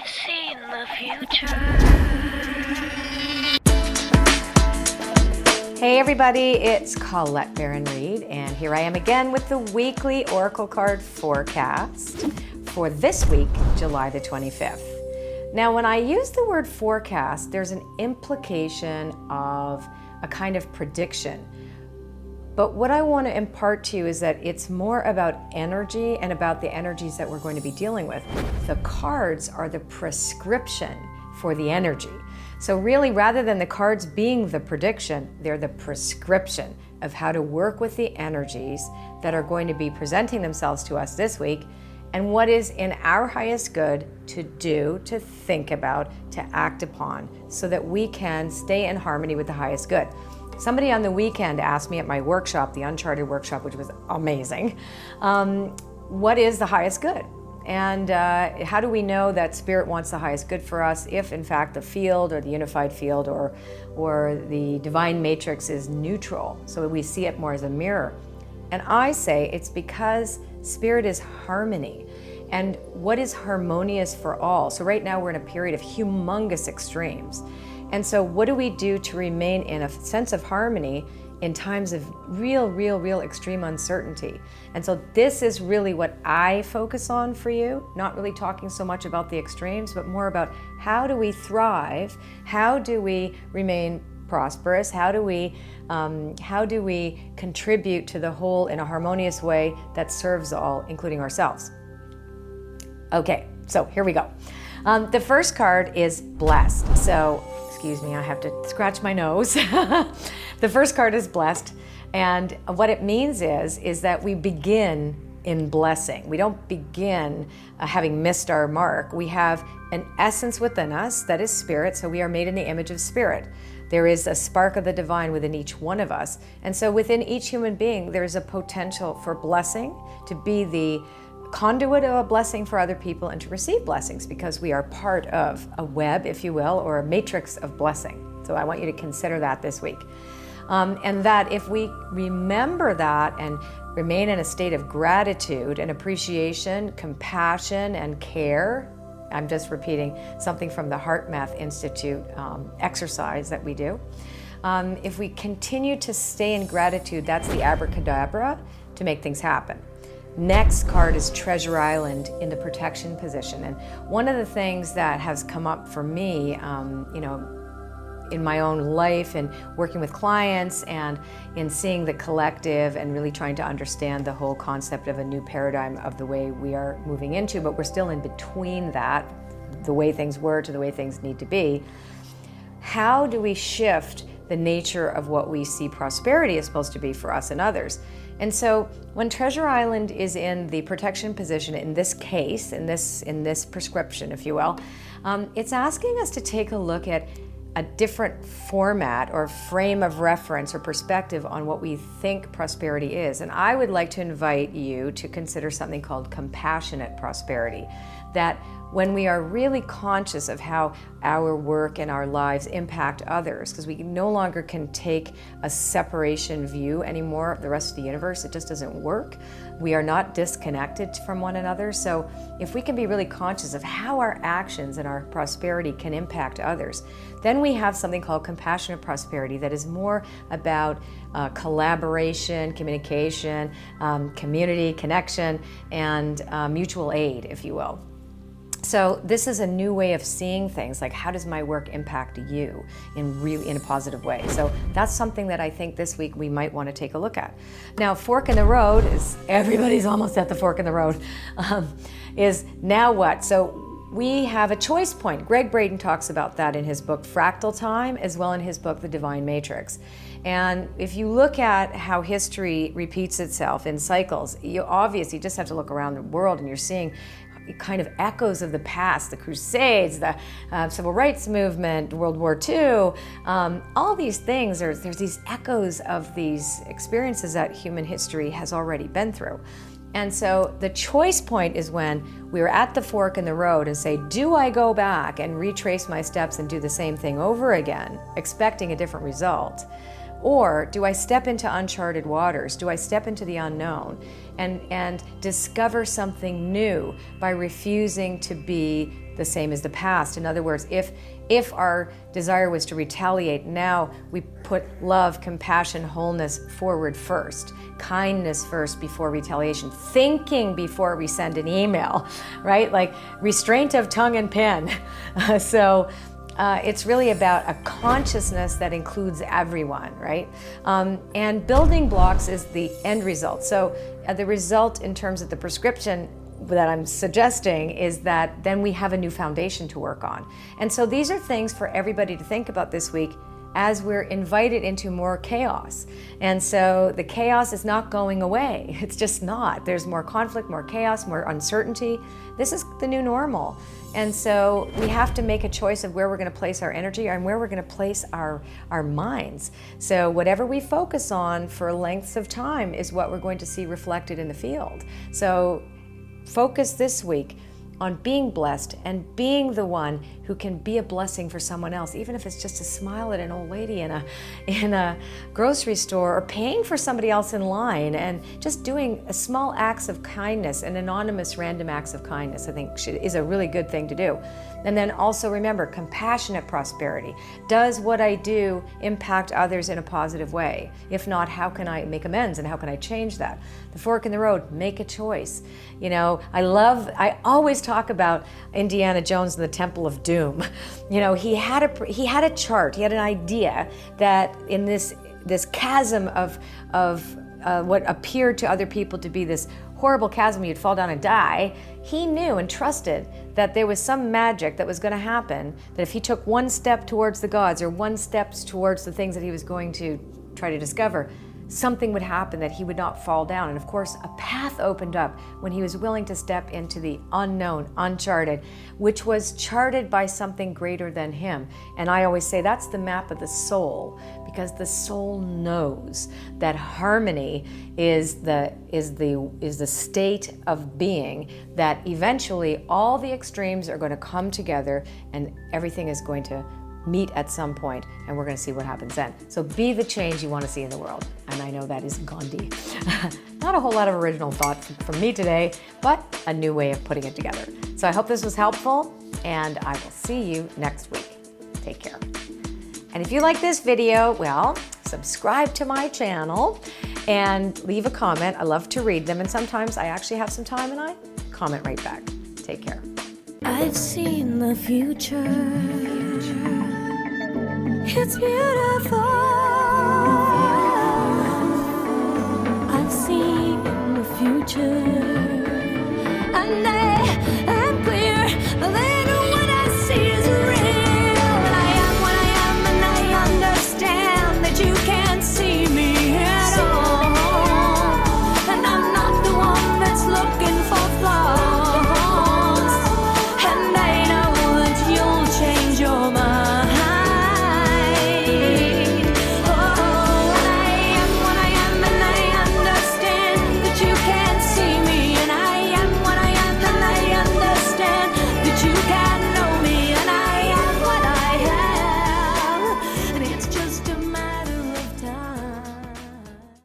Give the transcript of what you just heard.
I've seen the future. Hey everybody, it's Colette Baron-Reid, and here I am again with the weekly Oracle card forecast for this week, July the 25th. Now, when I use the word forecast, there's an implication of a kind of prediction. But what I want to impart to you is that it's more about energy and about the energies that we're going to be dealing with. The cards are the prescription for the energy. So really, rather than the cards being the prediction, they're the prescription of how to work with the energies that are going to be presenting themselves to us this week, and what is in our highest good to do, to think about, to act upon, so that we can stay in harmony with the highest good. Somebody on the weekend asked me at my workshop, the Uncharted workshop, which was amazing, what is the highest good? And how do we know that Spirit wants the highest good for us if, in fact, the field or the unified field or the divine matrix is neutral, so we see it more as a mirror? And I say it's because Spirit is harmony. And what is harmonious for all? So right now we're in a period of humongous extremes. And so what do we do to remain in a sense of harmony in times of real extreme uncertainty? And so this is really what I focus on for you, not really talking so much about the extremes, but more about how do we thrive? How do we remain prosperous? How do we contribute to the whole in a harmonious way that serves all, including ourselves? Okay, so here we go. The first card is blessed. So, excuse me, I have to scratch my nose. The first card is blessed, and what it means is that we begin in blessing. We don't begin having missed our mark. We have an essence within us that is Spirit, so we are made in the image of Spirit. There is a spark of the divine within each one of us, and so within each human being there is a potential for blessing, to be the conduit of a blessing for other people and to receive blessings, because we are part of a web, if you will, or a matrix of blessing. So I want you to consider that this week. And that if we remember that and remain in a state of gratitude and appreciation, compassion and care, I'm just repeating something from the Heart Math Institute exercise that we do. If we continue to stay in gratitude, that's the abracadabra to make things happen. Next card is Treasure Island in the protection position. And one of the things that has come up for me, in my own life and working with clients and in seeing the collective and really trying to understand the whole concept of a new paradigm of the way we are moving into, but we're still in between that, the way things were to the way things need to be. How do we shift the nature of what we see prosperity is supposed to be for us and others? And so when Treasure Island is in the protection position, in this case, in this prescription, if you will, it's asking us to take a look at a different format or frame of reference or perspective on what we think prosperity is. And I would like to invite you to consider something called compassionate prosperity. That when we are really conscious of how our work and our lives impact others, because we no longer can take a separation view anymore of the rest of the universe, it just doesn't work. We are not disconnected from one another. So if we can be really conscious of how our actions and our prosperity can impact others, then we have something called compassionate prosperity that is more about collaboration, communication, community, connection, and mutual aid, if you will. So this is a new way of seeing things, like how does my work impact you in a positive way? So that's something that I think this week we might want to take a look at. Now, fork in the road is, everybody's almost at the fork in the road, is now what? So we have a choice point. Greg Braden talks about that in his book Fractal Time, as well in his book The Divine Matrix. And if you look at how history repeats itself in cycles, you obviously just have to look around the world and you're seeing kind of echoes of the past, the Crusades, the Civil Rights Movement, World War II, all these things, there's these echoes of these experiences that human history has already been through. And so the choice point is when we're at the fork in the road and say, do I go back and retrace my steps and do the same thing over again, expecting a different result? Or do I step into uncharted waters? Do I step into the unknown and discover something new by refusing to be the same as the past. In other words, if our desire was to retaliate, now we put love, compassion, wholeness forward first, kindness first before retaliation, thinking before we send an email, right? Like restraint of tongue and pen. So it's really about a consciousness that includes everyone, right? And building blocks is the end result. So the result in terms of the prescription that I'm suggesting is that then we have a new foundation to work on. And so these are things for everybody to think about this week as we're invited into more chaos. And so the chaos is not going away. It's just not. There's more conflict, more chaos, more uncertainty. This is the new normal. And so we have to make a choice of where we're going to place our energy and where we're going to place our minds. So whatever we focus on for lengths of time is what we're going to see reflected in the field. So focus this week on being blessed and being the one who can be a blessing for someone else, even if it's just a smile at an old lady in a grocery store, or paying for somebody else in line, and just doing a small acts of kindness, and anonymous random acts of kindness, I think is a really good thing to do. And then also remember, compassionate prosperity. Does what I do impact others in a positive way? If not, how can I make amends and how can I change that? The fork in the road, make a choice. You know, I always talk about Indiana Jones and the Temple of Doom. You know, he had a chart, he had an idea that in this chasm of what appeared to other people to be this horrible chasm, you'd fall down and die. He knew and trusted that there was some magic that was going to happen, that if he took one step towards the gods or one step towards the things that he was going to try to discover, something would happen, that he would not fall down. And of course, a path opened up when he was willing to step into the unknown, uncharted, which was charted by something greater than him. And I always say that's the map of the soul, because the soul knows that harmony is the state of being, that eventually all the extremes are going to come together and everything is going to meet at some point, and we're going to see what happens then. So be the change you want to see in the world. And I know that is Gandhi. Not a whole lot of original thought from me today, but a new way of putting it together. So I hope this was helpful, and I will see you next week. Take care. And if you like this video, well, subscribe to my channel and leave a comment. I love to read them, and sometimes I actually have some time and I comment right back. Take care. I've seen the future. It's beautiful. I've seen the future.